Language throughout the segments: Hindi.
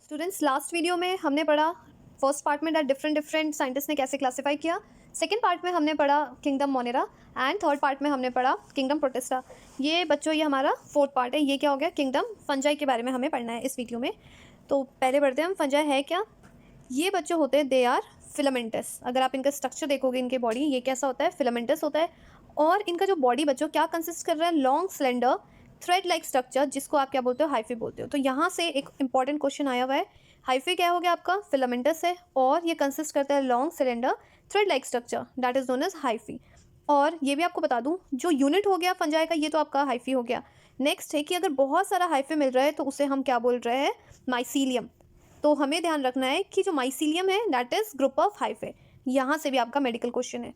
स्टूडेंट्स, लास्ट वीडियो में हमने पढ़ा फर्स्ट पार्ट में डिफरेंट डिफरेंट साइंटिस्ट ने कैसे क्लासिफाई किया। सेकंड पार्ट में हमने पढ़ा kingdom Monera and third part में हमने पढ़ा किंगडम प्रोटिस्टा। ये बच्चों ये हमारा फोर्थ पार्ट है। ये क्या हो गया, किंगडम फंजाई के बारे में हमें पढ़ना है इस वीडियो में। तो पहले बढ़ते हैं हम, फंजाई है क्या। ये बच्चों होते हैं, दे आर फिलामेंटस। अगर आप इनका स्ट्रक्चर देखोगे, इनके बॉडी ये कैसा होता है, फिलामेंटस होता है। और इनका जो बॉडी बच्चों क्या कंसिस्ट कर रहा है, long cylinder thread like structure, जिसको आप क्या बोलते हो, हाइफी बोलते हो। तो यहाँ से एक इंपॉर्टेंट क्वेश्चन आया हुआ है, हाइफी क्या हो गया आपका, फिलामेंटस है और ये कंसिस्ट करता है long cylinder thread like structure, that is known as hyphae. और ये भी आपको बता दूं, जो यूनिट हो गया फंजाई का, ये तो आपका हाइफी हो गया। नेक्स्ट है कि अगर बहुत सारा हाइफी मिल रहा है तो उसे हम क्या बोल रहे हैं, माइसीलियम। तो हमें ध्यान रखना है कि जो माइसीलियम है that is group of hyphae. यहाँ से भी आपका मेडिकल क्वेश्चन है।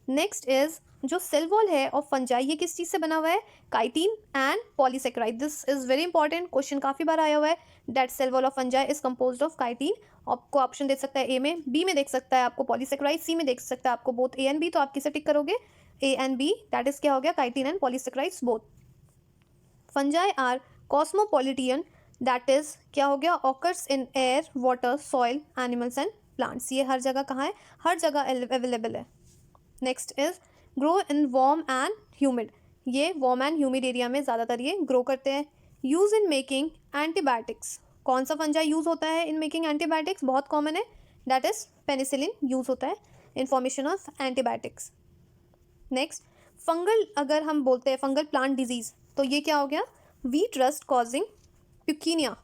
नेक्स्ट इज जो सेल वॉल है ऑफ फंजाई, ये किस चीज़ से बना हुआ है, chitin and polysaccharide. This is very important question, काफ़ी बार आया हुआ है। That cell wall of fungi is composed of chitin. आपको ऑप्शन दे सकता है ए में, बी में देख सकता है आपको पॉलीसेकेराइड, सी में देख सकता है आपको बोथ ए एंड बी। तो आप किसे टिक करोगे, A and B, that is क्या हो गया, chitin and polysaccharides both. Fungi are cosmopolitan, that is क्या हो गया, occurs in air, water, soil, animals and plants. ये हर जगह कहाँ है, हर जगह अवेलेबल है। Next is grow in warm and humid. ये वार्म एंड ह्यूमिड एरिया में ज़्यादातर ये ग्रो करते हैं। Use in making antibiotics. कौन सा फंजाई यूज़ होता है इन मेकिंग एंटीबायोटिक्स, बहुत कॉमन है, दैट इज पेनिसिलिन यूज़ होता है in formation of antibiotics. Next, fungal, अगर हम बोलते हैं फंगल प्लांट डिजीज़, तो ये क्या हो गया, वीट रस्ट कॉजिंग प्यूकिनिया।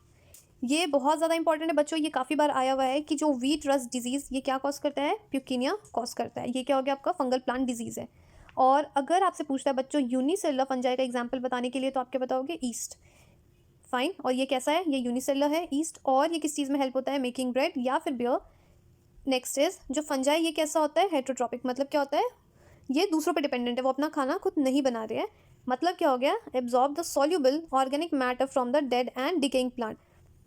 ये बहुत ज़्यादा इंपॉर्टेंट है बच्चों, ये काफ़ी बार आया हुआ है कि जो वीट रस्ट डिजीज़, ये क्या कॉज करता है, प्यूकिनिया कॉज करता है। ये क्या हो गया आपका, फंगल प्लांट डिजीज़ है। और अगर आपसे पूछता है बच्चों यूनिसेलुलर फंजाई का एग्जांपल बताने के लिए, तो आप क्या बताओगे, ईस्ट। फाइन। और ये कैसा है, ये यूनिसेलुलर है, ईस्ट। और ये किस चीज़ में हेल्प होता है, मेकिंग ब्रेड या फिर बियर। नेक्स्ट इज जो फंजाई, ये कैसा होता है, हेटरोट्रॉपिक। मतलब क्या होता है, ये दूसरों पर डिपेंडेंट है, वो अपना खाना खुद नहीं बना रहे हैं। मतलब क्या हो गया, absorb the soluble organic matter from the dead and decaying plant.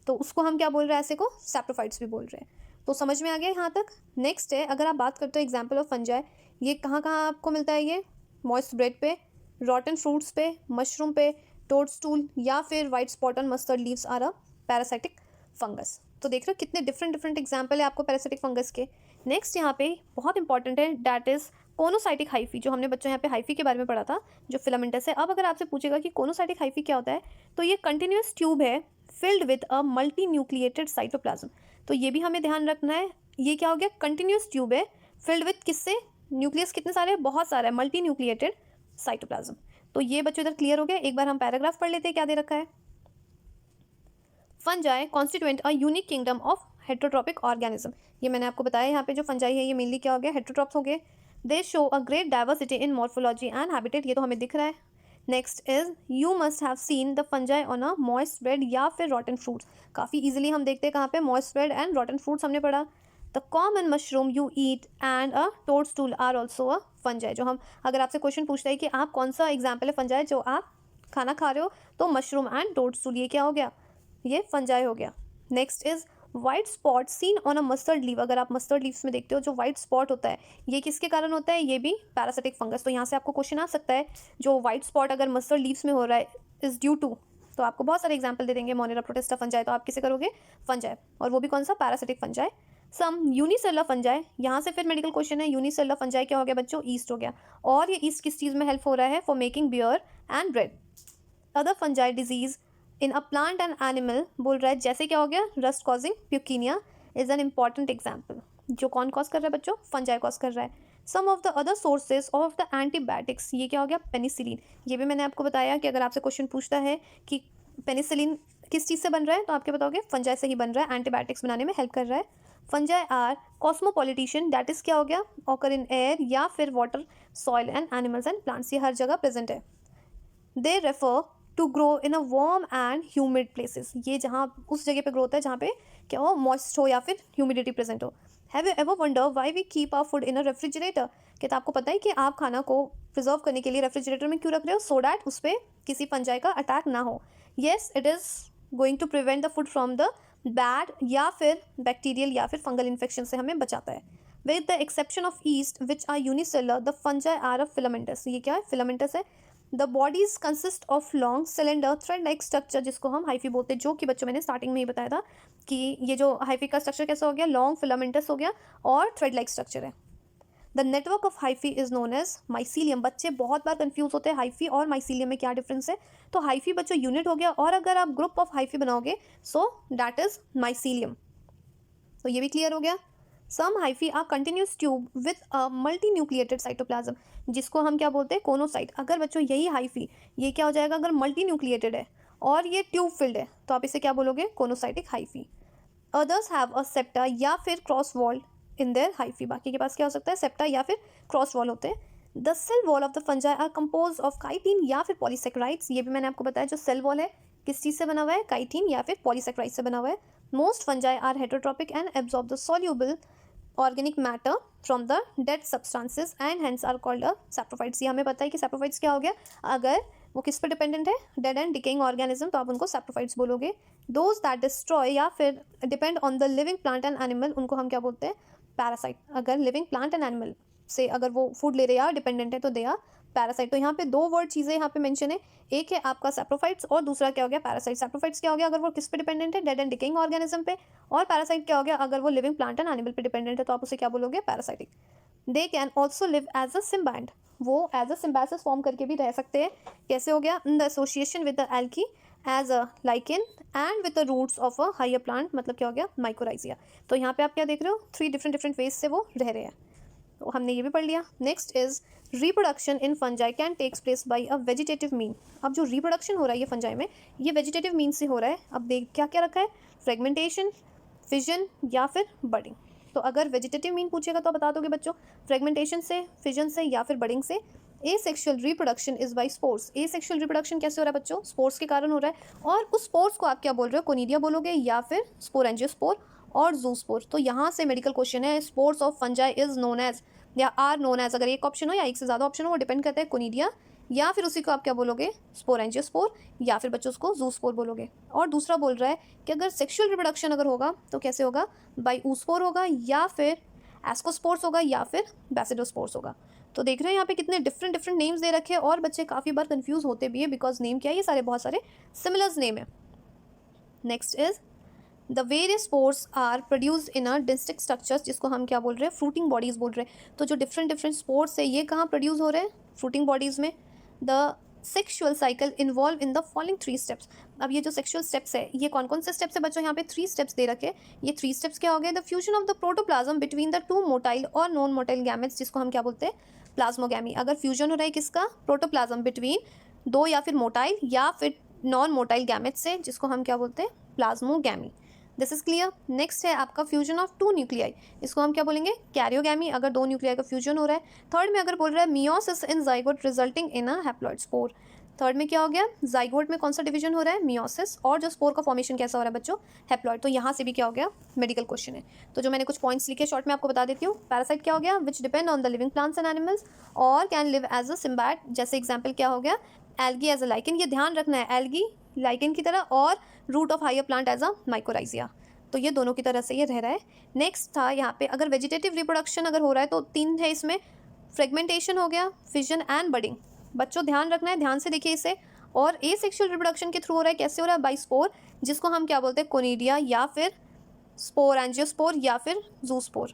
तो उसको हम क्या बोल रहे हैं, ऐसे को सैप्रोफाइट्स भी बोल रहे हैं। तो समझ में आ गया यहाँ तक। नेक्स्ट है, अगर आप बात करते हो एग्जाम्पल ऑफ फंजाई, ये कहाँ कहाँ आपको मिलता है, ये मॉइस्ट ब्रेड पे, रॉटन फ्रूट्स पे, मशरूम पे, टोडस्टूल या फिर white spot on mustard leaves are a parasitic fungus. तो देख रहे हो कितने डिफरेंट डिफरेंट एग्जाम्पल है आपको पैरासाइटिक फंगस के। नेक्स्ट यहाँ पे बहुत इंपॉर्टेंट है, दैट इज कोनोसाइटिक हाइफी। जो हमने बच्चों यहाँ पे हाइफी के बारे में पढ़ा था, जो फिलामेंटस है। अब अगर आपसे पूछेगा कि कोनोसाइटिक हाइफी क्या होता है, तो ये कंटिन्यूस ट्यूब है filled with a multi nucleated cytoplasm. तो ये भी हमें ध्यान रखना है, ये क्या हो गया, कंटिन्यूस ट्यूब है फिल्ड विद किससे, न्यूक्लियस कितने सारे, बहुत सारा है, मल्टी न्यूक्लिएटेड साइटोप्लाज्म। तो ये बच्चों इधर क्लियर हो गया। एक बार हम पैराग्राफ पढ़ लेते हैं, क्या दे रखा है। Fungi constituent a unique kingdom of heterotrophic organism. ये मैंने आपको बताया, यहाँ पे जो फंजाई है ये मेनली क्या हो गया, हेट्रोट्रॉप्स हो गए। दे show a great diversity in morphology and habitat, ये तो हमें दिख रहा है। Next is you must have seen the fungi on a moist bread या फिर रॉटन फ्रूट्स। काफ़ी इजीली हम देखते हैं कहाँ पे, moist bread and rotten fruits हमने पढ़ा। The common mushroom you eat and a toadstool are also a fungi. जो हम, अगर आपसे क्वेश्चन पूछता है कि आप कौन सा एग्जाम्पल है फंजाई जो आप खाना खा रहे हो, तो मशरूम एंड टोडस्टूल, ये क्या हो गया, ये फंजाई हो गया। Next is white spot seen on a mustard leaf. अगर आप मस्टर्ड लीव्स में देखते हो जो वाइट स्पॉट होता है, ये किसके कारण होता है, ये भी पैरासिटिक फंगस। तो यहाँ से आपको क्वेश्चन आ सकता है, जो वाइट स्पॉट अगर मस्टर्ड लीव्स में हो रहा है इज ड्यू टू, तो आपको बहुत सारे एग्जाम्पल दे देंगे, मोनेरा प्रोटिस्टा फंजाई, तो आप किसे करोगे, फंजाई। और वो भी कौन सा, पैरासिटिक फंजाई। सम यूनिसेलुलर फंजाई, यहाँ से फिर मेडिकल क्वेश्चन है, यूनिसेलुलर फंजाई क्या हो गया बच्चों, ईस्ट हो गया। और ये ईस्ट किस चीज़ में हेल्प हो रहा है, for making beer and bread. Other fungi disease in a plant and animal बोल रहा है, जैसे क्या हो गया, rust causing Puccinia is an important example. जो कौन कॉज कर रहा है बच्चों, फंजाई कॉज कर रहा है। Some of the other sources of the antibiotics, ये क्या हो गया, पेनिसिलिन। ये भी मैंने आपको बताया कि अगर आपसे क्वेश्चन पूछता है कि पेनिसिलिन किस चीज़ से बन रहा है, तो आप क्या बताओगे, फंजाई से ही बन रहा है, एंटीबायोटिक्स बनाने में हेल्प कर रहा है। Fungi are cosmopolitan, that is क्या हो गया, ऑकर इन एयर या फिर water, soil and animals and plants, ये हर जगह प्रेजेंट है। They refer to grow in a warm and humid places, ये जहाँ उस जगह पे ग्रो होता है जहाँ पे क्या हो, मॉइस्ट हो या फिर ह्यूमिडिटी प्रेजेंट हो। Have you ever wonder why we keep our food in a refrigerator. क्या तो आपको पता है कि आप खाना को प्रिजर्व करने के लिए रेफ्रिजरेटर में क्यों रख रहे हो, सो डैट उस पर किसी फंजाई का अटैक ना हो। Yes, it is going to prevent the food from the bad या फिर बैक्टीरियल या फिर फंगल इन्फेक्शन से हमें बचाता है। With the exception of yeast which are unicellular, the fungi are a filamentous. ये क्या है, फिलामेंटस है। The bodies consist of long cylinder thread like structure, जिसको हम हाइफी बोलते हैं, जो कि बच्चों मैंने स्टार्टिंग में ही बताया था कि ये जो हाइफी का स्ट्रक्चर कैसा हो गया, लॉन्ग फिलामेंटस हो गया और थ्रेड लाइक स्ट्रक्चर है। The network of hyphae is known as mycelium. बच्चे बहुत बार कंफ्यूज होते हैं हाइफी और माइसीलियम में क्या डिफरेंस है। तो हाइफी बच्चों यूनिट हो गया, और अगर आप ग्रुप ऑफ हाइफी बनाओगे सो दैट इज माइसीलियम। तो ये भी क्लियर हो गया। Some hyphae are continuous tube with a multi nucleated cytoplasm, जिसको हम क्या बोलते हैं, कोनोसाइट। अगर बच्चों यही हाइफी ये क्या हो जाएगा, अगर मल्टी न्यूक्लिएटेड है और ये ट्यूब फिल्ड है तो आप इसे क्या बोलोगे, coenocytic hyphae. Others have a septa या फिर cross wall in their hyphae. बाकी के पास क्या हो सकता है, सेप्टा या फिर क्रॉस वॉल होते हैं। The cell wall of the fungi are compose of chitin या फिर पॉलीसेक्राइड्स। ये भी मैंने आपको बताया, जो सेल वॉल है किस चीज़ से बना हुआ है, काइटिन या फिर पॉलीसेक्राइड से बना हुआ है। Most fungi are heterotropic and absorb the soluble organic matter from the dead substances and hence are called a saprophytes. ये हमें पता है कि सैप्रोफाइट्स क्या हो गया, अगर वो किस पर डिपेंडेंट है, डेड एंड डिकेइंग ऑर्गेनिज्म, तो आप उनको सैप्रोफाइट्स बोलोगे। दोज दैट डिस्ट्रॉय या फिर depend on the living plant and animal, उनको हम क्या बोलते हैं, पैरासाइट। अगर लिविंग प्लांट एंड एनिमल से अगर वो फूड ले रहे हैं या डिपेंडेंट है तो दे आर पैरासाइट। तो यहाँ पे दो वर्ड चीज़ें यहाँ पे मेंशन है, एक है आपका सैप्रोफाइट्स और दूसरा क्या हो गया, पैरासाइट। सैप्रोफाइट्स क्या हो गया, अगर वो किस पे डिपेंडेंट है, डेड एंड डिकेइंग ऑर्गेनिज्म पे, और पैरासाइट क्या हो गया, अगर वो लिविंग प्लांट एंड एनिमल पे डिपेंडेंट है तो आप उसे क्या बोलोगे, parasitic. They can also live as a symbiont, वो एज अ सिम्बायसिस फॉर्म करके भी रह सकते हैं। कैसे हो गया, in the association with the algae as a lichen and with the roots of a higher plant, मतलब क्या हो गया, माइकोराइजिया। तो यहाँ पे आप क्या देख रहे हो, 3 डिफरेंट वेज से वो रह रहे हैं। तो हमने ये भी पढ़ लिया। Next is reproduction in fungi can takes place by a vegetative mean. अब जो रिप्रोडक्शन हो रहा है ये फंजाई में, ये वेजिटेटिव मीन से हो रहा है। अब देख क्या क्या रखा है, फ्रेगमेंटेशन, फिजन या फिर बडिंग। तो अगर वेजिटेटिव मीन पूछेगा तो बता दोगे बच्चों, फ्रेगमेंटेशन से, फिजन से या फिर बडिंग से। Asexual reproduction is by spores. Asexual reproduction कैसे हो रहा है बच्चों, स्पोर्स के कारण हो रहा है। और उस स्पोर्स को आप क्या बोल रहे हो, कोनिडिया बोलोगे या फिर स्पोरेंजियोस्पोर और जूस्पोर। तो यहाँ से मेडिकल क्वेश्चन है, spores of fungi is known as or are known as, अगर एक ऑप्शन हो या एक से ज़्यादा ऑप्शन हो, वो डिपेंड करता है, कोनिडिया या फिर उसी को आप क्या बोलोगे, स्पोरेंजियोस्पोर, या फिर बच्चों उसको जूस्पोर बोलोगे। और दूसरा बोल रहा है कि अगर सेक्सुअल रिप्रोडक्शन अगर होगा तो कैसे होगा, बाय ऊस्पोर होगा या फिर एस्कोस्पोर्स होगा या फिर बैसिडोस्पोर्स होगा। तो देख रहे हैं यहाँ पे कितने डिफरेंट नेम्स दे रखे हैं, और बच्चे काफ़ी बार कंफ्यूज होते भी है बिकॉज नेम क्या है, ये सारे बहुत सारे सिमिलर्स नेम है। Next is the various spores are produced in a distinct structures, जिसको हम क्या बोल रहे हैं, फ्रूटिंग बॉडीज़ बोल रहे हैं। तो जो डिफरेंट स्पोर्स है ये कहाँ प्रोड्यूस हो रहे हैं, फ्रूटिंग बॉडीज़ में। The sexual cycle involve in the following 3 steps. अब ये जो सेक्शुअल स्टेप्स है ये कौन कौन से स्टेप्स है बच्चों, यहाँ पे 3 स्टेप्स दे रखे हैं। ये 3 स्टेप्स क्या हो गए, the fusion of the protoplasm between the 2 motile और नॉन मोटाइल गैमेट्स, जिसको हम क्या बोलते हैं, प्लाज्मोगैमी। अगर फ्यूजन हो रहा है किसका, प्रोटोप्लाज्म बिटवीन 2 या फिर मोटाइल या फिर नॉन मोटाइल गैमेट्स से, जिसको हम क्या बोलते हैं, plasmogamy. This is clear. Next है आपका फ्यूजन ऑफ 2 न्यूक्लियाई, इसको हम क्या बोलेंगे, कैरियोगैमी, अगर 2 न्यूक्लियाई का फ्यूजन हो रहा है। थर्ड में अगर बोल रहा है meiosis in zygote resulting in a haploid spore, third में क्या हो गया, जाइगोट में कौन सा डिवीजन हो रहा है, मियोसिस, और जो स्पोर का फॉर्मेशन कैसा हो रहा है बच्चों, हैप्लॉइड। तो यहाँ से भी क्या हो गया, मेडिकल क्वेश्चन है। तो जो मैंने कुछ पॉइंट्स लिखे शॉर्ट में आपको बता देती हूँ। पैरासाइट क्या हो गया, विच depend on the living plants and animals और कैन लिव एज अ सिम्बायट, जैसे एग्जाम्पल क्या हो गया, एल्गी एज अ लाइकन, ये ध्यान रखना है, एल्गी लाइकन की तरह, और root of higher plant as a mycorrhiza. तो ये दोनों की तरह से ये रह रहा है। नेक्स्ट था यहाँ पे अगर वेजिटेटिव रिप्रोडक्शन अगर हो रहा है तो 3 है इसमें, फ्रेगमेंटेशन हो गया, फिजन एंड बडिंग। बच्चों ध्यान रखना है, ध्यान से देखिए इसे। और एसेक्सुअल रिप्रोडक्शन के थ्रू हो रहा है, कैसे हो रहा है, बाय स्पोर, जिसको हम क्या बोलते हैं, कोनिडिया या फिर स्पोरेंजियोस्पोर या फिर जूस्पोर।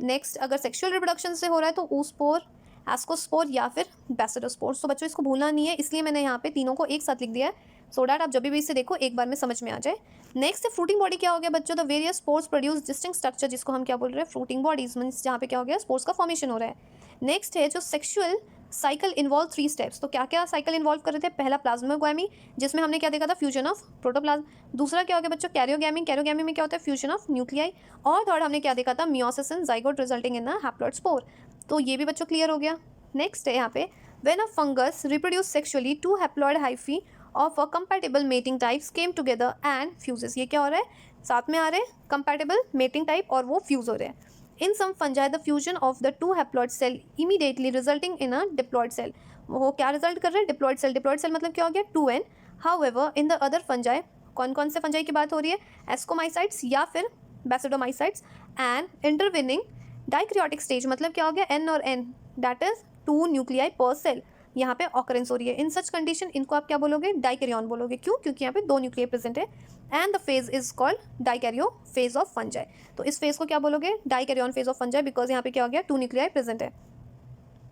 नेक्स्ट अगर सेक्सुअल रिप्रोडक्शन से हो रहा है तो ऊस्पोर, एस्कोस्पोर या फिर बैसिडोस्पोर। तो बच्चों इसको भूलना नहीं है, इसलिए मैंने यहाँ पे तीनों को एक साथ लिख दिया है, सो डैट आप जब भी इसे देखो एक बार में समझ में आ जाए। नेक्स्ट है फ्रूटिंग बॉडी, क्या हो गया बच्चों, the various spores produce distinct structure, जिसको हम क्या बोल रहे हैं, फ्रूटिंग बॉडीज, मीन्स जहाँ पे क्या हो गया, स्पोर्स का फॉर्मेशन हो रहा है। नेक्स्ट है जो सेक्शुअल साइकिल इन्वॉल्व 3 स्टेप्स। तो क्या क्या साइकिल इन्वॉल्व कर रहे थे, पहला प्लाज्मोगैमी, जिसमें हमने क्या देखा था, फ्यूजन ऑफ प्रोटोप्लाज्म। दूसरा क्या हो गया बच्चों, कैरियोगैमी, कैरियोगैमी में क्या होता है, फ्यूजन ऑफ न्यूक्लियाई। और थर्ड हमने क्या देखा था, meiosis in zygote resulting in a haploid spore. तो ये भी बच्चों क्लियर हो गया। नेक्स्ट है यहाँ पे when a fungus reproduce sexually 2 haploid hyphae of a compatible mating types came together and fuses. ये क्या हो रहा है, साथ में आ रहे हैं कंपैटिबल मेटिंग टाइप और वो फ्यूज हो रहे हैं। In some fungi the fusion of the 2 haploid cell immediately resulting in a diploid cell. वो क्या रिजल्ट कर रहे हैं, डिप्लॉइड सेल। डिप्लॉइड सेल मतलब क्या हो गया, 2n। However in the other fungi, कौन कौन से फंजाई की बात हो रही है, एस्कोमाइसाइट्स या फिर बैसिडोमाइसाइट्स, एंड इंटरविनिंग डाइक्रियोटिक स्टेज, मतलब क्या हो गया, n और n, दैट इज 2 न्यूक्लियाई पर सेल। यहाँ पे ऑकरेंस हो रही है। इन सच कंडीशन इनको आप क्या बोलोगे, डाइकैरियन बोलोगे। क्यों? क्योंकि यहाँ पे 2 न्यूक्लियाई प्रेजेंट है and the phase is called dikaryophase of fungi. तो इस फेज को क्या बोलोगे, dikaryon phase of fungi, because यहाँ पे क्या हो गया, 2 न्यूक्लियाई प्रेजेंट है।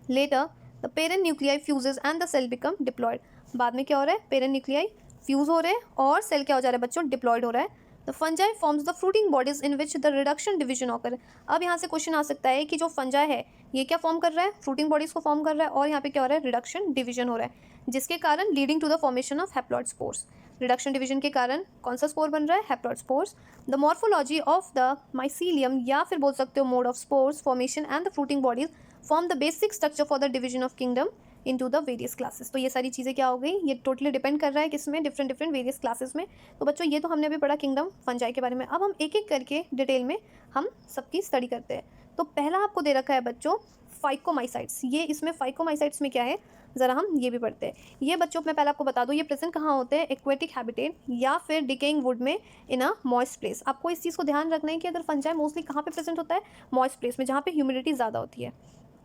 Later the parent nuclei fuses and the cell become diploid. बाद में क्या हो रहा है, पेरेंट न्यूक्लियाई फ्यूज हो रहे हैं और सेल क्या हो जा रहा है बच्चों, डिप्लॉयड हो रहा है। The fungi forms the fruiting bodies in which the reduction division occur. अब यहाँ से क्वेश्चन आ सकता है कि जो फंजाई है ये क्या फॉर्म कर रहा है, फ्रूटिंग बॉडीज को फॉर्म कर रहा है, और यहाँ पे क्या हो रहा है, रिडक्शन डिवीजन हो रहा है, जिसके कारण leading to the formation of haploid spores. Reduction division के कारण कौन सा स्पोर बन रहा है, haploid spores. The morphology of the mycelium, या फिर बोल सकते हो mode of spores formation and the fruiting bodies form the basic structure for the division of kingdom into the various classes. तो ये सारी चीज़ें क्या हो गई, ये टोटली डिपेंड कर रहा है किसमें, डिफरेंट वेरियस क्लासेस में। तो बच्चों ये तो हमने अभी पढ़ा किंगडम फंजाई के बारे में। अब हम एक एक करके डिटेल में हम सबकी स्टडी करते हैं। तो पहला आपको दे रखा है बच्चों फाइकोमाइसाइट्स। ये इसमें फाइकोमाइसाइट्स में क्या है, ज़रा हम ये भी पढ़ते हैं। ये बच्चों मैं पहले आपको बता दूँ, ये प्रेजेंट कहाँ होते हैं, एक्वेटिक हैबिटेट या फिर डिकेइंग वुड में इन अ मॉइस्ट प्लेस। आपको इस चीज़ को ध्यान रखना है कि अगर फंजाई मोस्टली कहाँ पे प्रेजेंट होता है, मॉइस्ट प्लेस में, जहाँ पे ह्यूमिडिटी ज़्यादा होती है।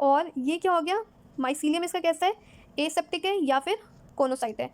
और ये क्या हो गया, माइसीलियम इसका कैसा है, एसेप्टिक है या फिर कोनोसाइट है।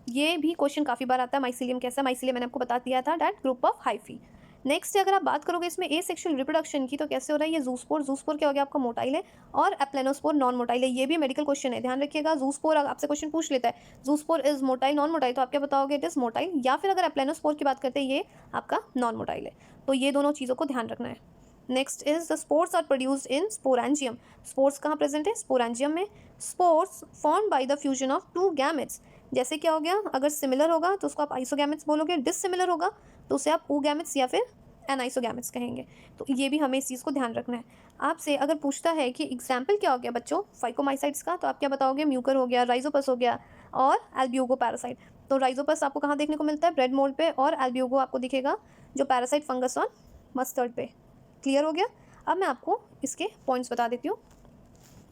ये भी क्वेश्चन काफ़ी बार आता है, माइसीलियम कैसा है। माइसीलियम मैंने आपको बता दिया था, that group of hyphae. Next अगर आप बात करोगे इसमें एसेक्सुअल रिप्रोडक्शन की, तो कैसे हो रहा है, ये जूस्पोर। जूस्पोर क्या हो गया आपका, मोटाइल है, और एप्लेनोस्पोर नॉन मोटाइल है। ये भी मेडिकल क्वेश्चन है, ध्यान रखिएगा। जूस्पोर आपसे क्वेश्चन पूछ लेता है, zoospore is motile non motile, तो आप क्या बताओगे, इट इज मोटाइल। या फिर अगर एप्लेनोस्पोर की बात करते हैं, ये आपका नॉन मोटाइल है। तो ये दोनों चीज़ों को ध्यान रखना है। Next is the spores are produced in sporangium. Spores कहाँ प्रेजेंट है, स्पोरेंजियम में। Spores form by the fusion of 2 gametes. जैसे क्या हो गया, अगर सिमिलर होगा तो उसको आप आइसोगैमेट्स बोलोगे, डिससिमिलर होगा तो उसे आप oogametes या फिर एनाइसोगैमेट्स कहेंगे। तो ये भी हमें इस चीज़ को ध्यान रखना है। आपसे अगर पूछता है कि एग्जाम्पल क्या हो गया बच्चों फाइकोमाइसाइट्स का, तो आप क्या बताओगे, म्यूकर हो गया, राइजोपस हो गया, और एल्ब्यूगो पैरासाइट। तो राइजोपस आपको कहाँ देखने को मिलता है, ब्रेड मोल्ड पे, और एल्ब्यूगो आपको दिखेगा जो पैरासाइट फंगस और मस्टर्ड पे। क्लियर हो गया। अब मैं आपको इसके पॉइंट्स बता देती हूँ,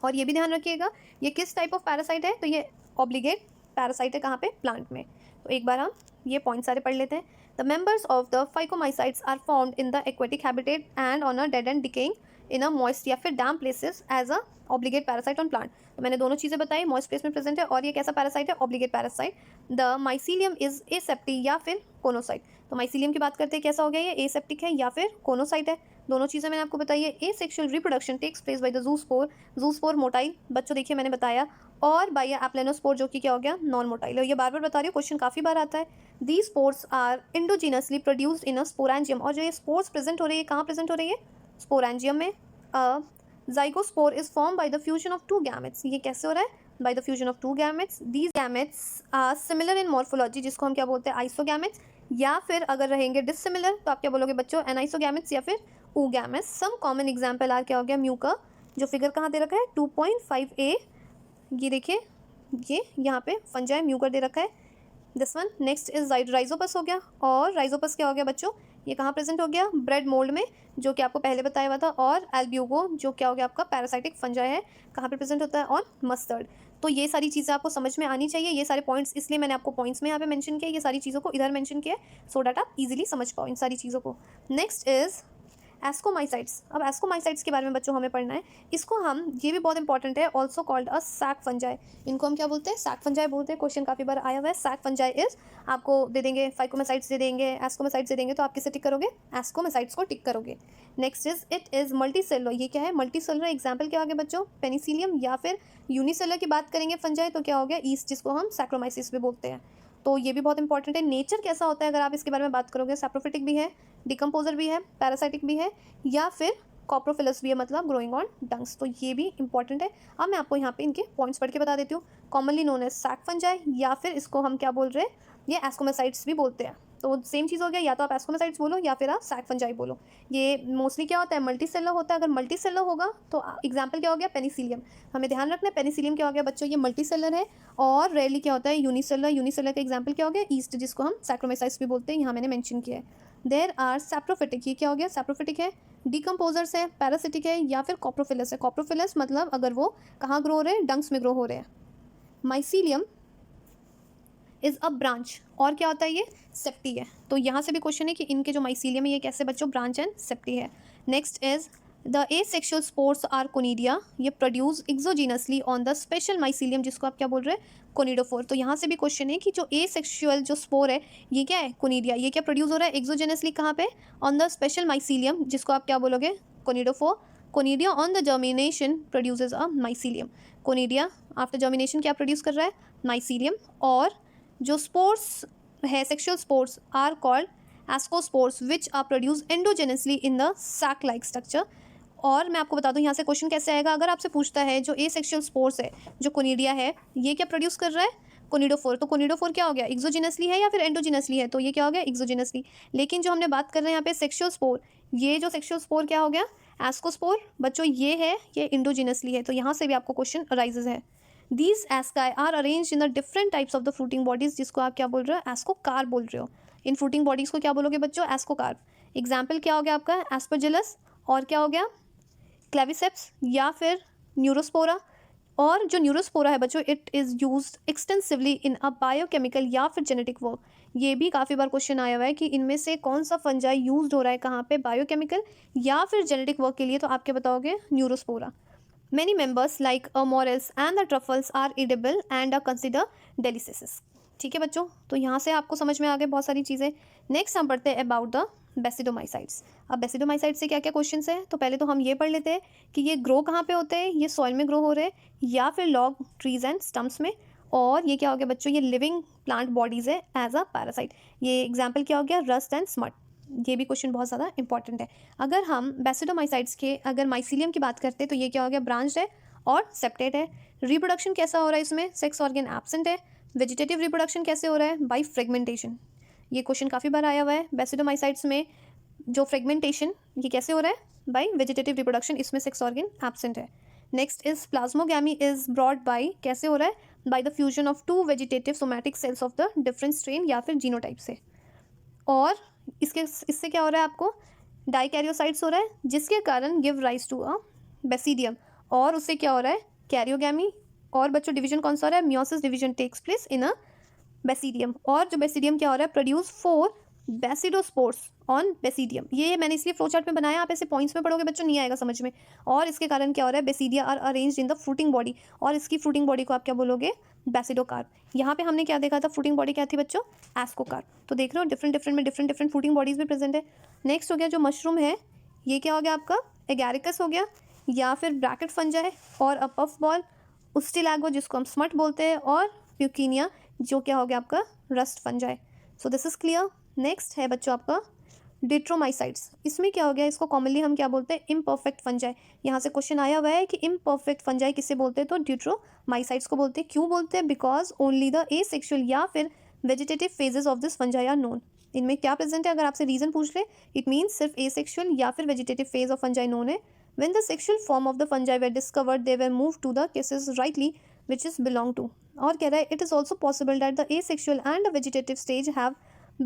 और ये भी ध्यान रखिएगा ये किस टाइप ऑफ पैरासाइट है, तो ये ऑब्लिगेट पैरासाइट है, कहाँ पे, प्लांट में। तो एक बार हम ये पॉइंट सारे पढ़ लेते हैं। The members of the phycomycetes are found in the aquatic habitat and on a dead and decaying in a moist या फिर damp places as a obligate parasite on plant. तो मैंने दोनों चीज़ें बताई, मॉइस्ट प्लेस में प्रेजेंट है, और ये कैसा पैरासाइट है, obligate parasite. The mycelium is aseptic या फिर कोनोसाइट। तो माइसीलियम की बात करते हैं, कैसा हो गया, ये एसेप्टिक है या फिर कोनोसाइट है। दोनों चीज़ें मैंने आपको बताई है। Asexual reproduction takes place by the zoospore. Zoospore motile बच्चों, देखिए मैंने बताया, और बाय एप्लेनोस्पोर जो कि क्या हो गया, नॉन मोटाइल है। ये बार बार बता रही हूँ, क्वेश्चन काफ़ी बार आता है। The spores are endogenously produced in a sporangium. और जो ये स्पोर्स प्रेजेंट हो रही है, कहाँ प्रेजेंट हो रही है, स्पोरेंजियम में। Zygospore is form by the fusion of 2 gametes. ये कैसे हो रहा है, by the fusion of 2 gametes. These gametes are similar in morphology, जिसको हम क्या बोलते हैं, आइसोगैमेट्स। या फिर अगर रहेंगे डिससिमिलर तो आप क्या बोलोगे बच्चों, एनाइसोगैमेट्स या फिर oogametes। Some common example are क्या हो गया, म्यूका, जो फिगर कहाँ दे रखा है, 2.5a। ये देखिए, ये यहाँ पे फंजाई म्यूकर दे रखा है, this one. Next is Rhizopus हो गया, और राइजोपस क्या हो गया बच्चों, ये कहाँ प्रेजेंट हो गया, ब्रेड मोल्ड में, जो कि आपको पहले बताया हुआ था। और एल्ब्यूगो जो क्या हो गया आपका पैरासाइटिक फंजाई है, कहाँ पे प्रेजेंट होता है, ऑन मस्टर्ड। तो ये सारी चीज़ें आपको समझ में आनी चाहिए। ये सारे पॉइंट्स इसलिए मैंने आपको पॉइंट्स में यहाँ पे मेंशन किया, ये सारी चीज़ों को इधर मेंशन किया सो डैट आप इजीली समझ पाओ इन सारी चीज़ों को। Next is ascomycetes. अब एस्कोमाइसाइट्स के बारे में बच्चों हमें पढ़ना है। इसको हम, ये भी बहुत इंपॉर्टेंट है, also called a sac fungi. इनको हम क्या बोलते हैं, सैक फंजाई बोलते हैं। क्वेश्चन काफ़ी बार आया हुआ है। सैक फंजाई इज, आपको दे देंगे फाइकोमाइसाइट्स दे देंगे, एस्कोमाइसाइट्स दे देंगे, तो आप किसे टिक करोगे, एस्कोमाइसाइट्स को टिक करोगे। Next is it is multi cellular. ये क्या है, मल्टी सेलुलर। एग्जाम्पल क्या हो गया बच्चों, पेनिसिलियम। या फिर यूनिसेलुलर की बात करेंगे फंजाई, तो क्या हो गया, ईस्ट, जिसको हम सैक्रोमाइसिस भी बोलते हैं। तो ये भी बहुत इंपॉर्टेंट है। नेचर कैसा होता है अगर आप इसके बारे में बात करोगे, सैप्रोफिटिक भी है, डिकम्पोजर भी है, पैरासाइटिक भी है, या फिर कॉप्रोफिलस भी है, मतलब ग्रोइंग ऑन डंक्स। तो ये भी इंपॉर्टेंट है। अब मैं आपको यहाँ पे इनके पॉइंट्स पढ़ के बता देती हूँ। Commonly known as sac fungi, या फिर इसको हम क्या बोल रहे हैं, ये एस्कोमाइसाइट्स भी बोलते हैं। तो सेम चीज़ हो गया, या तो आप एस्कोमाइसाइट्स बोलो या फिर आप सैक फंजाई बोलो। ये मोस्टली क्या होता है, मल्टी सेलर होता है। अगर मल्टी सेलर होगा तो एग्जाम्पल क्या हो गया, पेनिसिलियम। हमें ध्यान रखना है, पेनिसिलियम क्या हो गया बच्चों, ये मल्टी सेलर है। और रेयरली क्या होता है, यूनिसेलर। यूनिसेलर का एग्जाम्पल क्या हो गया, ईस्ट, जिसको हम सैक्रोमाइसाइट्स भी बोलते हैं, यहाँ मैंने मेंशन किया है। There are saprophytic. ये क्या हो गया, सैप्रोफिटिक है, डिकम्पोजर्स है, पैरासिटिक है, या फिर कॉप्रोफिलस है। कॉप्रोफिलस मतलब अगर वो कहाँ ग्रो हो रहे हैं, डंक्स में ग्रो हो रहे हैं। माइसीलियम इज अ ब्रांच, और क्या होता है, ये सेप्टी है। तो यहाँ से भी क्वेश्चन है कि इनके जो माइसीलियम है ये कैसे बच्चों, ब्रांच एंड सेप्टी है। Next is the asexual spores are conidia, ये produce exogenously on the special mycelium, जिसको आप क्या बोल रहे हैं, कोनिडोफोर। तो यहाँ से भी क्वेश्चन है कि जो एसेक्सुअल जो स्पोर है ये क्या है, कोनिडिया, ये क्या प्रोड्यूस हो रहा है एक्सोजेनसली, कहाँ पे, ऑन द स्पेशल माइसीलियम, जिसको आप क्या बोलोगे, conidiophore. Conidia on the germination produces a mycelium, conidia after germination क्या प्रोड्यूस कर रहा है, माइसीलियम। और जो स्पोर्स है sexual spores are called ascospores which are produce endogenously in the sac like structure. और मैं आपको बता दूं यहाँ से क्वेश्चन कैसे आएगा, अगर आपसे पूछता है जो एसेक्सुअल स्पोर्स है जो कोनिडिया है ये क्या प्रोड्यूस कर रहा है, कोनिडोफोर, तो कोनिडोफोर क्या हो गया, एक्सोजिनसली है या फिर एंडोजिनसली है, तो ये क्या हो गया, एक्सोजिनसली। लेकिन जो हमने बात कर रहे हैं यहाँ पे सेक्सुअल स्पोर, ये जो सेक्सुअल स्पोर क्या हो गया, एस्कोस्पोर बच्चों, ये है ये इंडोजिनसली है, तो यहाँ से भी आपको क्वेश्चन अराइजेज है। These asci are arrange in the different types of the fruiting bodies, जिसको आप क्या बोल रहे हो, एस्कोकार्प बोल रहे हो। इन फ्रूटिंग बॉडीज को क्या बोलोगे बच्चों, एस्कोकार्प। एग्जाम्पल क्या हो गया आपका, एस्परजिलस, और क्या हो गया, क्लेविसेप्स, या फिर न्यूरोस्पोरा। और जो न्यूरोस्पोरा है बच्चों, it is used extensively in a biochemical या फिर जेनेटिक वर्क। ये भी काफ़ी बार क्वेश्चन आया हुआ है कि इनमें से कौन सा फंजाई यूज्ड हो रहा है कहाँ पे, बायोकेमिकल या फिर जेनेटिक वर्क के लिए, तो आप क्या बताओगे, Neurospora. Many members like morels and the truffles are edible and are considered delicious। ठीक है बच्चों, तो यहाँ से आपको समझ में आ गए बहुत सारी चीज़ें। नेक्स्ट हम पढ़ते हैं अबाउट द बेसिडोमाइसाइड्स। अब बेसिडोमाइसाइड्स से क्या क्या क्वेश्चन है, तो पहले तो हम ये पढ़ लेते हैं कि ये ग्रो कहाँ पे होते हैं, ये सॉइल में ग्रो हो रहे हैं या फिर लॉग ट्रीज एंड स्टम्प्स में। और ये क्या हो गया बच्चों, ये लिविंग प्लांट बॉडीज है एज अ पैरासाइट। ये एग्जाम्पल क्या हो गया, रस्ट एंड स्मट। ये भी क्वेश्चन बहुत ज़्यादा इंपॉर्टेंट है। अगर हम बेसिडोमाइसाइड्स के अगर माइसीलियम की बात करते हैं तो ये क्या हो गया, ब्रांच्ड है और सेप्टेट है। रिप्रोडक्शन कैसा हो रहा है इसमें, सेक्स ऑर्गन एब्सेंट है। वेजिटेटिव रिप्रोडक्शन कैसे हो रहा है, बाय फ्रेगमेंटेशन। ये क्वेश्चन काफ़ी बार आया हुआ है, बेसिडोमाइसाइड्स में जो फ्रेगमेंटेशन ये कैसे हो रहा है, बाय वेजिटेटिव रिप्रोडक्शन, इसमें सेक्स ऑर्गन एब्सेंट है। Next is plasmogamy is brought by, कैसे हो रहा है, by the fusion of two vegetative somatic cells of the different strain या फिर जीनोटाइप से। और इससे क्या हो रहा है आपको, डाइकैरियोसाइट्स हो रहा है, जिसके कारण give rise to a basidium. और उससे क्या हो रहा है, कैरियोगैमी। और बच्चों डिवीजन कौन सा हो रहा है, meiosis division takes place in a basidium. और जो बेसिडियम क्या हो रहा है, प्रोड्यूस 4 बेसिडोस्पोर्स ऑन बेसिडियम। ये मैंने इसलिए फ्लो चार्ट में बनाया, आप ऐसे पॉइंट्स में पढ़ोगे बच्चों नहीं आएगा समझ में। और इसके कारण क्या हो रहा है, basidia are arranged in the fruiting body, और इसकी फ्रूटिंग बॉडी को आप क्या बोलोगे, बेसिडोकार्प। यहाँ पे हमने क्या देखा था, फ्रूटिंग बॉडी क्या थी बच्चों, एस्कोकार्प। तो देख रहे हो डिफरेंट डिफरेंट में डिफरेंट डिफरेंट फ्रूटिंग बॉडीज भी प्रेजेंट है। नेक्स्ट हो गया जो मशरूम है, ये क्या हो गया आपका, एगैरिकस हो गया, या फिर ब्रैकेट फंजा है। और अ पफ बॉल, उस्टिलैगो जिसको हम स्मट बोलते हैं, और प्यूकिनिया जो क्या हो गया आपका, rust fungi. So this is clear. Next है बच्चों आपका डिट्रोमाइसाइट्स। इसमें क्या हो गया, इसको कॉमनली हम क्या बोलते हैं, इम्परफेक्ट फंजाई। यहाँ से क्वेश्चन आया हुआ है कि इम्परफेक्ट फंजाई किसे बोलते हैं, तो डिट्रोमाइसाइट्स को बोलते हैं। क्यों बोलते हैं, बिकॉज ओनली द एसेक्सुअल या फिर vegetative phases of this fungi are known. इनमें क्या प्रेजेंट है, अगर आपसे रीजन पूछ ले, इट मीन्स सिर्फ एसेक्सुअल या फिर vegetative phase of fungi known है। When the sexual form of the fungi were discovered, they were moved to the cases rightly which is belong to। और कह रहा है it is also possible that the asexual and the vegetative stage have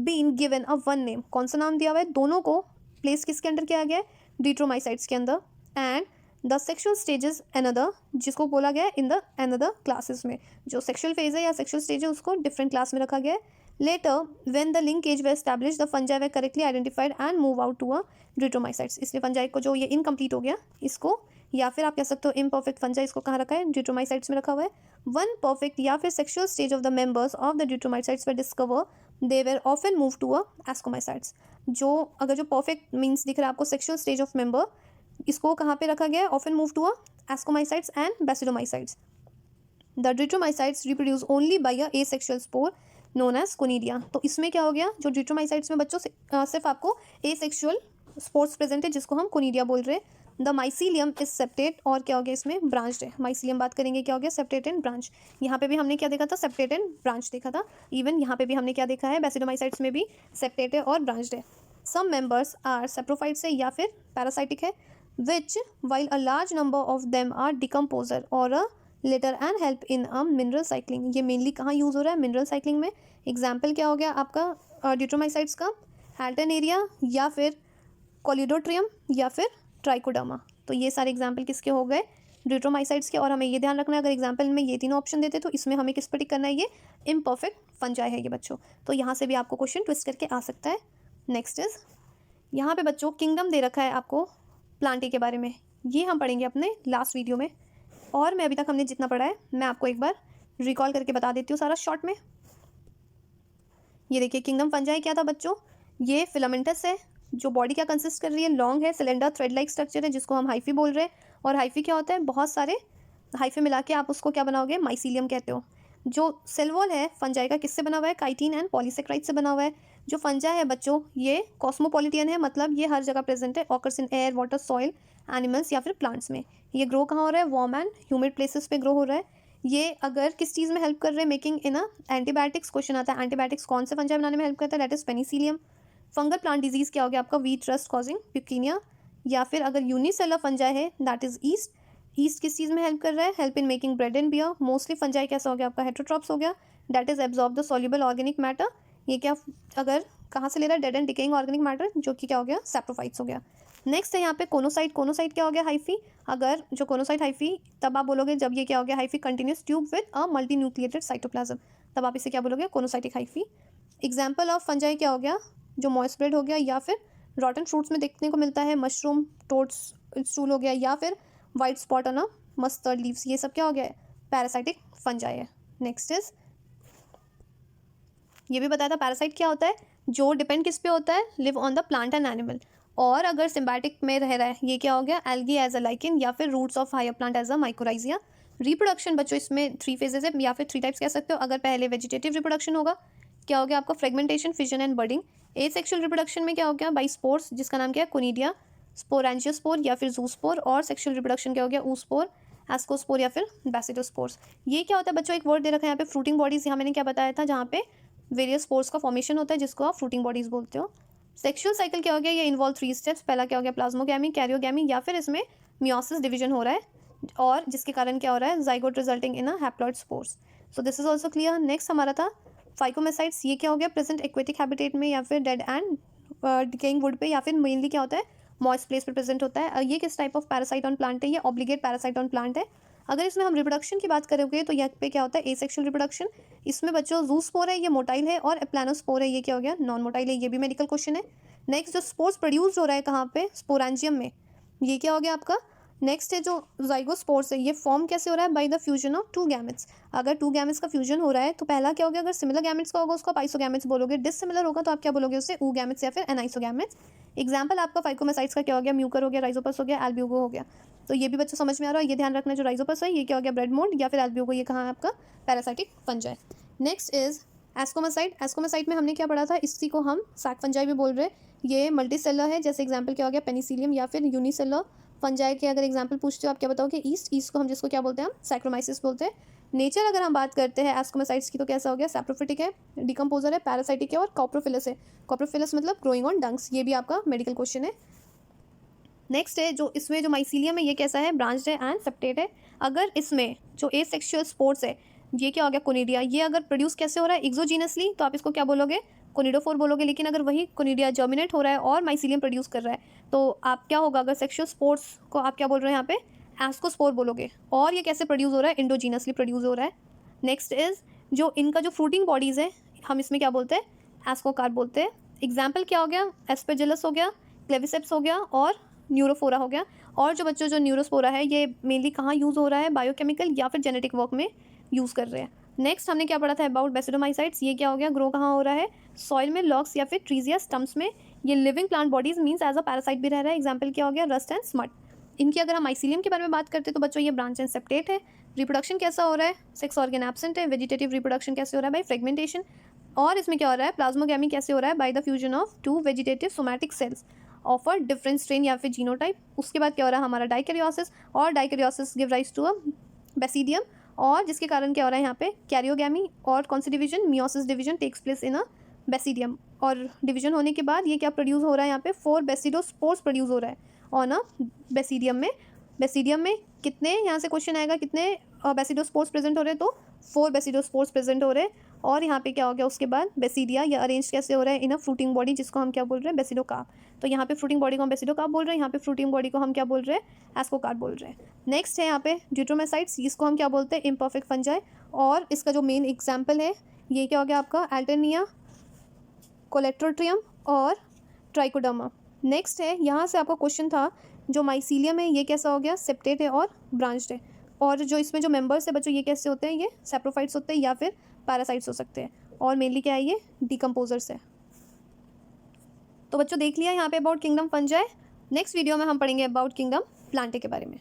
been given a one name। कौन सा नाम दिया हुआ है, दोनों को प्लेस किसके अंडर किया गया है, डिट्रोमाइसाइट्स के अंदर। And the sexual stages another, जिसको बोला गया है इन द अनदर क्लासेस में। जो सेक्शुअल फेज है या सेक्शुअल स्टेज है उसको डिफरेंट क्लास में रखा गया है। Later, when the linkage were established, the fungi were correctly identified and move out to a डिट्रोमाइसाइट्स। इसलिए फंजाई को जो ये इनकम्प्लीट हो गया इसको, या फिर आप कह सकते हो इम्परफेक्ट फंजाई, इसको कहाँ रखा है, डिट्रोमाइसाइट्स में रखा हुआ है। वन परफेक्ट या फिर sexual stage of the members of the deuteromycetes were discover, they were often move to a ascomycetes. जो अगर जो परफेक्ट मीन्स दिख रहा है आपको सेक्शुअल स्टेज ऑफ मेंबर, इसको कहाँ पे रखा गया है, often move to a ascomycetes and basidiomycetes. The deuteromycetes reproduce only by a asexual spore known as conidia. तो इसमें क्या हो गया, जो डिट्रोमाइसाइट्स में बच्चों सिर्फ आपको एसेक्सुअल स्पोर्स प्रेजेंट है, जिसको हम कोनिडिया बोल रहे हैं। द माइसीलियम इज सेप्टेट, और क्या हो गया इसमें, ब्रांच्ड है। माइसीलियम बात करेंगे क्या हो गया, सेप्टेट एंड ब्रांच। यहाँ पे भी हमने क्या देखा था, सेप्टेट एंड ब्रांच देखा था। इवन यहाँ पे भी हमने क्या देखा है, बेसिडोमाइसाइट्स में भी सेप्टेट है और ब्रांच्ड है। सम मेंबर्स आर सेप्रोफाइट्स है या फिर पैरासाइटिक है, which while a large number of them are decomposer और a litter and help in a mineral cycling. ये मेनली कहाँ यूज़ हो रहा है, मिनरल साइक्लिंग में। एग्जाम्पल क्या हो गया आपका डिट्रोमाइसाइट्स का, एल्टरनेरिया या फिर कॉलिडोट्रियम या फिर ट्राइकोडर्मा। तो ये सारे एग्जाम्पल किसके हो गए, डिट्रोमाइसाइट्स के। और हमें ये ध्यान रखना है, अगर एग्जाम्पल में ये तीनों ऑप्शन देते तो इसमें हमें किस पर टिक करना है, ये इम्परफेक्ट फंजाई है ये बच्चों। तो यहाँ से भी आपको क्वेश्चन ट्विस्ट करके आ सकता है। नेक्स्ट इज यहाँ पे बच्चों किंगडम दे रखा है आपको प्लांटी के बारे में, ये हम पढ़ेंगे अपने लास्ट वीडियो में। और मैं अभी तक हमने जितना पढ़ा है मैं आपको एक बार रिकॉल करके बता देती हूँ सारा शॉर्ट में। ये देखिए किंगडम फंजाई क्या था बच्चों, ये फिलामेंटस है जो बॉडी क्या कंसिस्ट कर रही है, लॉन्ग है, सिलेंडर थ्रेड लाइक स्ट्रक्चर है जिसको हम हाइफी बोल रहे हैं। और हाइफी क्या होता है, बहुत सारे हाइफे मिला के आप उसको क्या बनाओगे, माइसीलियम कहते हो। जो सेल वॉल है फंजाई का किससे बना हुआ है, काइटिन एंड पॉलीसेक्राइड से बना हुआ है। जो फंजा है बच्चों ये कॉस्मोपॉलिटियन है, मतलब ये हर जगह प्रेजेंट है, occurs in air, water, soil, animals या फिर प्लांट्स में। ये ग्रो कहाँ हो रहा है, वार्म एंड ह्यूमिड प्लेसेस पे ग्रो हो रहा है। ये अगर किस चीज़ में हेल्प कर रहे हैं, मेकिंग इन एंटीबायोटिक्स, क्वेश्चन आता है एंटीबायोटिक्स कौन से फंजाई बनाने में हेल्प करता है, that is Penicillium. Fungal plant disease क्या हो गया आपका, वीट रस्ट कॉजिंग प्यूकिनिया। या फिर अगर यूनिसेलर फंजाई है दैट इज ईस्ट। ईस्ट किस चीज़ में हेल्प कर रहा है, help in making bread and beer. Mostly fungi कैसा हो गया आपका, हेटरोट्रॉप्स हो गया, that is absorb the soluble organic matter. ये क्या अगर कहाँ से ले रहा है, dead and decaying organic matter, जो कि क्या हो गया, सैप्रोफाइट्स हो गया। नेक्स्ट है यहाँ पे कोनोसाइट। कोनोसाइट क्या हो गया, हाइफी। अगर जो कोनोसाइट हाइफी तब आप बोलोगे जब ये क्या हो गया, hyphae continuous tube with a multi nucleated cytoplasm, तब आप इसे क्या बोलोगे, coenocytic hyphae. Example of fungi क्या हो गया, जो मॉइस्ट ब्रेड हो गया, या फिर रॉटन फ्रूट्स में देखने को मिलता है, मशरूम टोड्स स्टूल हो गया, या फिर white spot on a mustard leaves, ये सब क्या हो गया है, पैरासाइटिक फंजाई है। नेक्स्ट इज, ये भी बताया था पैरासाइट क्या होता है, जो डिपेंड किस पे होता है, live on the plant and animal. और अगर सिम्बायोटिक में रह रहा है, ये क्या हो गया, एल्गी एज अ लाइकेन, या फिर roots of higher plant as a mycorrhiza. Reproduction बच्चों इसमें 3 फेजेज है, या फिर 3 टाइप्स कह सकते हो। अगर पहले वेजिटेटिव रिप्रोडक्शन होगा, क्या हो गया आपका, fragmentation, fission and budding. Asexual reproduction में क्या हो गया, बाई स्पोर्स, जिसका नाम क्या है, कोनिडिया, स्पोरेंजियोस्पोर या फिर जूस्पोर। और सेक्सुअल रिप्रोडक्शन क्या हो गया, ऊस्पोर, एस्कोस्पोर या फिर बैसिडोस्पोर्स। ये क्या होता है बच्चों, एक वर्ड दे रखा है यहाँ पे, फ्रूटिंग बॉडीज। यहाँ मैंने क्या बताया था, जहाँ पे वेरियस स्पोर्स का फॉर्मेशन होता है जिसको आप फ्रूटिंग बॉडीज बोलते हो। सेक्सुअल साइकिल क्या हो गया, ये इन्वॉल्व 3 स्टेप्स। पहला क्या हो गया, प्लाज्मोगैमी, कैरियोगैमी, या फिर इसमें मियोसिस डिवीजन हो रहा है, और जिसके कारण क्या हो रहा है, zygote resulting in a haploid spores. So this is also clear. Next हमारा था फाइकोमेसाइट्स। ये क्या हो गया, प्रेजेंट एक्वेटिक हैबिटेट में, या फिर डेड एंड डिकेइंग वुड पे, या फिर मेनली क्या होता है, मॉइस्ट प्लेस पे प्रेजेंट होता है। ये किस type of parasite on plant है, ये ऑब्लिगेट पैरासाइट ऑन प्लांट है। अगर इसमें हम रिप्रोडक्शन की बात करोगे तो यहाँ पे क्या होता है, एसेक्सुअल रिप्रोडक्शन। इसमें बच्चों जूस्पोर है, ये मोटाइल है, और एप्लानोस्पोर है, ये क्या हो गया, नॉन मोटाइल है। ये भी मेडिकल क्वेश्चन है। नेक्स्ट जो स्पोर्स प्रोड्यूस हो रहा है कहाँ पे, स्पोरेंजियम में, ये क्या हो गया आपका। नेक्स्ट है जो जाइगोस्पोर्स है, ये फॉर्म कैसे हो रहा है, by the fusion of 2 gametes. अगर 2 गैमेट्स का फ्यूजन हो रहा है तो पहला क्या हो गया, अगर सिमिलर गैमेट्स का होगा उसको आप आइसोगैमेट्स बोलोगे, डिससिमिलर होगा तो आप क्या बोलोगे, उससे ऊगैमेट्स या फिर एनाइसोगैमेट्स। एग्जाम्पल आपका फाइकोमेसाइट्स का क्या हो गया, म्यूकर हो गया, राइजोपस हो गया, एल्ब्यूगो हो गया। तो ये भी बच्चों समझ में आ रहा है, ये ध्यान रखना, जो राइजोपस है ये क्या हो गया, ब्रेड मोल्ड, या फिर एल्ब्यूगो ये कहाँ है आपका, parasitic fungi. Next is ascomycete. Ascomycete में हमने क्या पढ़ा था, इसी को हम सैक फंजाई भी बोल रहे हैं। ये मल्टीसेलर है, जैसे एग्जाम्पल क्या हो गया, पेनिसिलियम, या फिर यूनिसेलर फंजाई के अगर एग्जाम्पल पूछते हो आप क्या बताओगे, ईस्ट को हम जिसको क्या बोलते हैं, हम सैक्रोमाइसिस बोलते हैं। नेचर अगर हम बात करते हैं एस्कोमेसाइट्स की तो कैसा हो गया, सैप्रोफिटिक है, डिकम्पोजर है, पैरासाइटिक है, और कॉप्रोफिलस है। कॉप्रोफिलस मतलब ग्रोइंग ऑन डंक्स, ये भी आपका मेडिकल क्वेश्चन है। नेक्स्ट है जो इसमें जो माइसीलियम है, ये कैसा है, ब्रांच्ड है एंड सेप्टेट है। अगर इसमें जो एसेक्सुअल स्पोर्स है, ये क्या हो गया, कोनिडिया, ये अगर प्रोड्यूस कैसे हो रहा है, एक्सोजीनसली, तो आप इसको क्या बोलोगे, कोनिडोफोर बोलोगे। लेकिन अगर वही कोनिडिया जर्मिनेट हो रहा है और माइसीलियम प्रोड्यूस कर रहा है तो आप क्या होगा, अगर सेक्सुअल स्पोर्स को आप क्या बोल रहे हैं यहाँ पे, एस्कोस्पोर बोलोगे। और ये कैसे प्रोड्यूस हो रहा है, इंडोजीनसली प्रोड्यूस हो रहा है। नेक्स्ट इज जो इनका जो फ्रूटिंग बॉडीज़ है, हम इसमें क्या बोलते हैं, एस्कोकार्प बोलते हैं। एग्जाम्पल क्या हो गया, एस्पेजिलस हो गया, क्लेविसेप्स हो गया, और न्यूरोफोरा हो गया। और जो बच्चों जो न्यूरोस्पोरा है ये मेनली कहाँ यूज़ हो रहा है, बायोकेमिकल या फिर जेनेटिक वर्क में यूज़ कर रहे हैं। नेक्स्ट हमने क्या पढ़ा था अबाउट बेसिडोमाइसाइट्स। ये क्या हो गया, ग्रो कहाँ हो रहा है, सॉइल में, लॉक्स या फिर ट्रीज या स्टम्प्स में। ये living plant bodies means as a parasite भी रह रहा है। एग्जाम्पल क्या हो गया, रस्ट एंड स्मट। इनकी अगर हम माइसीलियम के बारे में बात करते हैं तो बच्चों ये ब्रांच एंड सेप्टेट है। रिप्रोडक्शन कैसा हो रहा है, सेक्स ऑर्गन एब्सेंट है। वेजिटेटिव रिप्रोडक्शन कैसे हो रहा है, बाय फ्रेगमेंटेशन। और इसमें क्या हो रहा है, प्लाज्मोगैमी कैसे हो रहा है, by the fusion of 2 vegetative somatic cells of a different strain या फिर जीनोटाइप। उसके बाद क्या हो रहा है हमारा डाइकैरियोसिस, और dikaryosis give rise to a basidium, और जिसके कारण क्या हो रहा है यहाँ पे कैरियोगैमी। और कौन सी division, meiosis division takes place in a basidium. और डिवीजन होने के बाद ये क्या प्रोड्यूस हो रहा है यहाँ पे, 4 बेसिडोस्पोर्स प्रोड्यूस हो रहा है ऑन अ बेसिडियम में। बेसिडियम में कितने, यहाँ से क्वेश्चन आएगा, कितने बेसिडोस्पोर्स प्रेजेंट हो रहे हैं, तो 4 बेसिडोस्पोर्स प्रेजेंट हो रहे हैं। और यहाँ पे क्या हो गया, उसके बाद बेसिडिया या अरेंज कैसे हो रहा है इन अ फ्रूटिंग बॉडी, जिसको हम क्या बोल रहे हैं, बेसिडोकार्प। तो यहाँ पे फ्रूटिंग बॉडी को हम बेसिडोकार्प बोल रहे हैं, यहाँ पे फ्रूटिंग बॉडी को हम क्या बोल रहे हैं, एस्कोकार्प बोल रहे हैं। नेक्स्ट है यहाँ पे ड्यूट्रोमेसाइट्स, इसको हम क्या बोलते हैं, इम्परफेक्ट फंजाई। और इसका जो मेन एग्जाम्पल है ये क्या हो गया आपका, एल्टरनिया, कोलेट्रोट्रियम और ट्राइकोडर्मा। नेक्स्ट है, यहाँ से आपका क्वेश्चन था जो माइसीलियम है ये कैसा हो गया, सेप्टेट है और ब्रांच्ड है। और जो इसमें जो मेंबर्स है बच्चों ये कैसे होते हैं, ये सैप्रोफाइट्स होते हैं या फिर पैरासाइट्स हो सकते हैं। और मेनली क्या है, ये डिकम्पोजर्स है। तो बच्चों देख लिया यहाँ पे about kingdom fungi. Next video में हम पढ़ेंगे अबाउट किंगडम प्लांटे के बारे में।